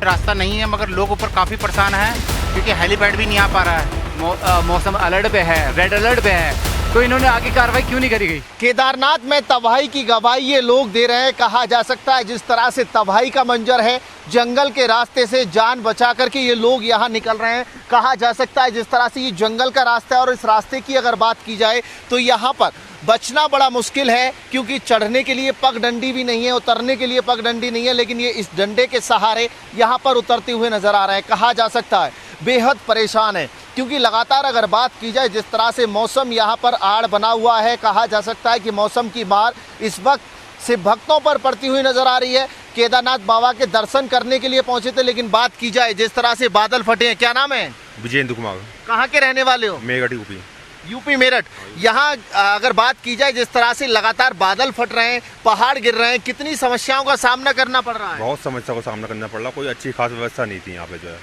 Root रास्ता नहीं है, मगर लोग ऊपर काफ़ी परेशान हैं क्योंकि हेलीपैड भी नहीं आ पा रहा है। मौसम अलर्ट पे है, रेड अलर्ट पे है, तो इन्होंने आगे कार्रवाई क्यों नहीं करी गई? केदारनाथ में तबाही की गवाही ये लोग दे रहे हैं। कहा जा सकता है जिस तरह से तबाही का मंजर है, जंगल के रास्ते से जान बचा करके ये लोग यहाँ निकल रहे हैं। कहा जा सकता है जिस तरह से ये जंगल का रास्ता है और इस रास्ते की अगर बात की जाए तो यहाँ पर बचना बड़ा मुश्किल है, क्योंकि चढ़ने के लिए पगडंडी भी नहीं है, उतरने के लिए पगडंडी नहीं है, लेकिन ये इस डंडे के सहारे यहाँ पर उतरते हुए नजर आ रहे हैं। कहा जा सकता है बेहद परेशान है, क्योंकि लगातार अगर बात की जाए जिस तरह से मौसम यहाँ पर आड़ बना हुआ है, कहा जा सकता है कि मौसम की मार इस वक्त सिर्फ भक्तों पर पड़ती हुई नजर आ रही है। केदारनाथ बाबा के दर्शन करने के लिए पहुंचे थे, लेकिन बात की जाए जिस तरह से बादल फटे हैं। क्या नाम है? विजेंद्र कुमार। कहाँ के रहने वाले हो? मेरठ यूपी। यूपी मेरठ। यहाँ अगर बात की जाए जिस तरह से लगातार बादल फट रहे हैं, पहाड़ गिर रहे हैं, कितनी समस्याओं का सामना करना पड़ रहा है? बहुत समस्या का सामना करना पड़ रहा। कोई अच्छी खास व्यवस्था नहीं थी यहाँ पे, जो है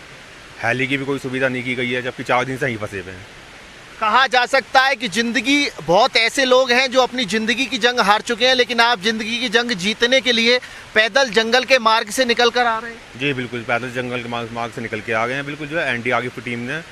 हेली की भी कोई सुविधा नहीं की गई है, जबकि 4 दिन से यहीं फंसे हुए हैं। कहा जा सकता है कि जिंदगी, बहुत ऐसे लोग हैं जो अपनी जिंदगी की जंग हार चुके हैं, लेकिन आप जिंदगी की जंग जीतने के लिए पैदल जंगल के मार्ग से निकल कर आ रहे हैं। जी बिल्कुल, पैदल जंगल के मार्ग से निकल के आ गए हैं। बिल्कुल जो है एनडीआरएफ की टीम ने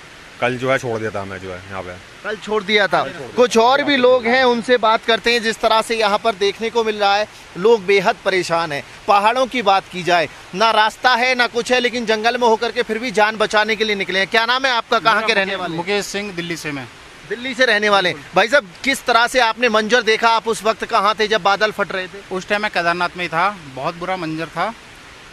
कल जो है छोड़ दिया था हमें, जो है यहाँ पे कल छोड़ दिया था। कुछ और भी लोग हैं, उनसे बात करते हैं। जिस तरह से यहाँ पर देखने को मिल रहा है, लोग बेहद परेशान हैं। पहाड़ों की बात की जाए, ना रास्ता है ना कुछ है, लेकिन जंगल में होकर के फिर भी जान बचाने के लिए निकले हैं। क्या नाम है आपका? कहाँ के रहने वाले? मुकेश सिंह, दिल्ली से। मैं दिल्ली से रहने वाले। भाई साहब, किस तरह से आपने मंजर देखा? आप उस वक्त कहाँ थे जब बादल फट रहे थे? उस टाइम मैं केदारनाथ में ही था। बहुत बुरा मंजर था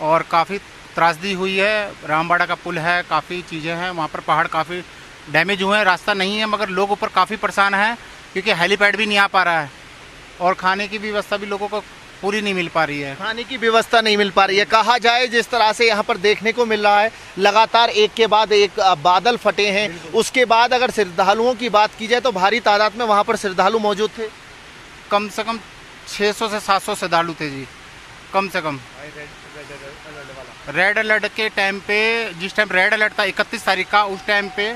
और काफ़ी त्रासदी हुई है। रामबाड़ा का पुल है, काफ़ी चीज़ें हैं वहाँ पर, पहाड़ काफ़ी डैमेज हुए हैं, रास्ता नहीं है, मगर लोग ऊपर काफ़ी परेशान हैं क्योंकि हेलीपैड भी नहीं आ पा रहा है और खाने की व्यवस्था भी लोगों को पूरी नहीं मिल पा रही है। खाने की व्यवस्था नहीं मिल पा रही है। कहा जाए जिस तरह से यहाँ पर देखने को मिल रहा है, लगातार एक के बाद एक बादल फटे हैं। उसके बाद अगर श्रद्धालुओं की बात की जाए तो भारी तादाद में वहाँ पर श्रद्धालु मौजूद थे। कम से कम 600 से 700 श्रद्धालु थे जी, कम से कम। रेड अलर्ट के टाइम पे, जिस टाइम रेड अलर्ट था 31 तारीख का, उस टाइम पे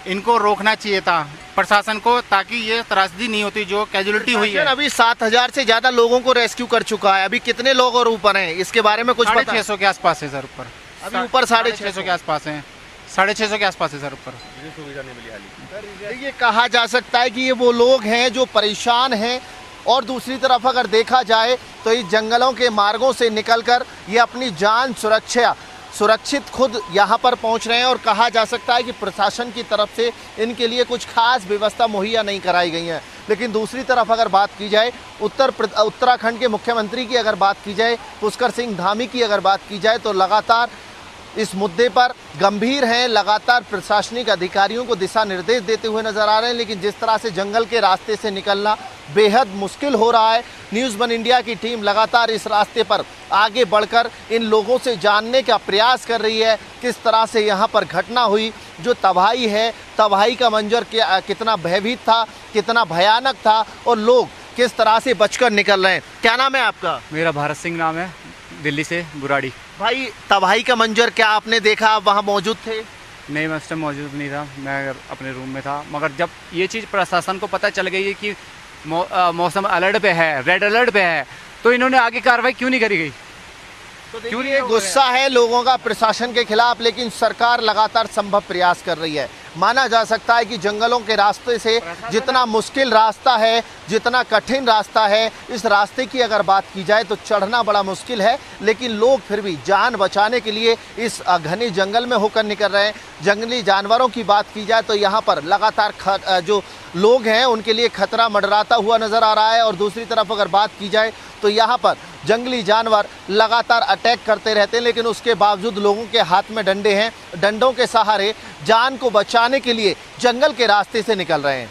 इनको रोकना चाहिए था प्रशासन को, ताकि ये त्रासदी नहीं होती जो कैजुअलिटी हुई है। अभी 7000 से ज्यादा लोगों को रेस्क्यू कर चुका है। अभी कितने लोग और ऊपर हैं, इसके बारे में कुछ पता? 650 के आसपास है सर ऊपर। अभी ऊपर 650 के आसपास है, 650 के आसपास है सर ऊपर। सुविधा नहीं मिली हाली। देखिए, कहा जा सकता है कि ये वो लोग हैं जो परेशान हैं, और दूसरी तरफ अगर देखा जाए तो इस जंगलों के मार्गों से निकलकर ये अपनी जान सुरक्षित खुद यहाँ पर पहुँच रहे हैं। और कहा जा सकता है कि प्रशासन की तरफ से इनके लिए कुछ खास व्यवस्था मुहैया नहीं कराई गई है। लेकिन दूसरी तरफ अगर बात की जाए, उत्तराखंड के मुख्यमंत्री की अगर बात की जाए, पुष्कर सिंह धामी की अगर बात की जाए, तो लगातार इस मुद्दे पर गंभीर हैं, लगातार प्रशासनिक अधिकारियों को दिशा निर्देश देते हुए नजर आ रहे हैं। लेकिन जिस तरह से जंगल के रास्ते से निकलना बेहद मुश्किल हो रहा है, न्यूज़ वन इंडिया की टीम लगातार इस रास्ते पर आगे बढ़कर इन लोगों से जानने का प्रयास कर रही है किस तरह से यहाँ पर घटना हुई। जो तबाही है, तबाही का मंजर कितना भयभीत था, कितना भयानक था, और लोग किस तरह से बचकर निकल रहे हैं। क्या नाम है आपका? मेरा भारत सिंह नाम है, दिल्ली से, बुराड़ी। भाई, तबाही का मंजर क्या आपने देखा? आप वहाँ मौजूद थे? नहीं, मैं उस टाइम मौजूद नहीं था, मैं अपने रूम में था। मगर जब ये चीज़ प्रशासन को पता चल गई है कि मौसम अलर्ट पे है, रेड अलर्ट पे है, तो इन्होंने आगे कार्रवाई क्यों नहीं करी गई? तो देखिए, गुस्सा है लोगों का प्रशासन के खिलाफ, लेकिन सरकार लगातार संभव प्रयास कर रही है। माना जा सकता है कि जंगलों के रास्ते से जितना मुश्किल रास्ता है, जितना कठिन रास्ता है, इस रास्ते की अगर बात की जाए तो चढ़ना बड़ा मुश्किल है, लेकिन लोग फिर भी जान बचाने के लिए इस घने जंगल में होकर निकल रहे हैं। जंगली जानवरों की बात की जाए तो यहाँ पर लगातार जो लोग हैं उनके लिए खतरा मंडराता हुआ नज़र आ रहा है। और दूसरी तरफ अगर बात की जाए तो यहाँ पर जंगली जानवर लगातार अटैक करते रहते हैं, लेकिन उसके बावजूद लोगों के हाथ में डंडे हैं, डंडों के सहारे जान को बचाने के लिए जंगल के रास्ते से निकल रहे हैं।